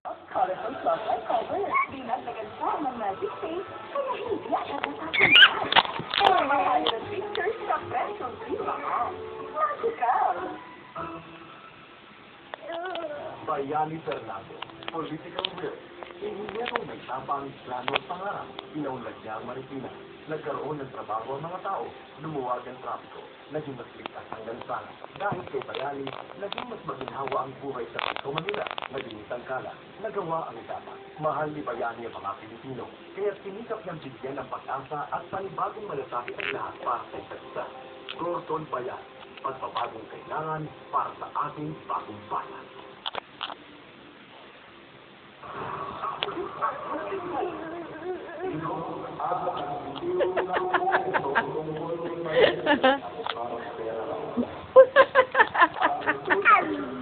Colorful cloth-like cover. Dinagdagan pa ng magic tape kaya hindi agad natapuntan. Or mahali ng pictures sa presyo lang. Magical! Bayani Fernando, political will. Inhinyerong may tapang plano at pangarap, inaunlad niya ang Marikina. Nagkaroon ng trabaho ang mga tao, lumuwag ang trapiko, naging mas ligtas ang lansangan. Dahil kay Bayani, naging mas maginhawa ang buhay sa Metro Manila, naging tangkala, nagawa ang dapat. Mahal ni Bayani ang mga Pilipino, kaya sinikap niyang bigyan ng pag-asa at panibagong malasakit ang lahat para sa isa't isa. Gordon Bayani, pagpapagong kailangan para sa ating bagong bayan. Ha ha ha.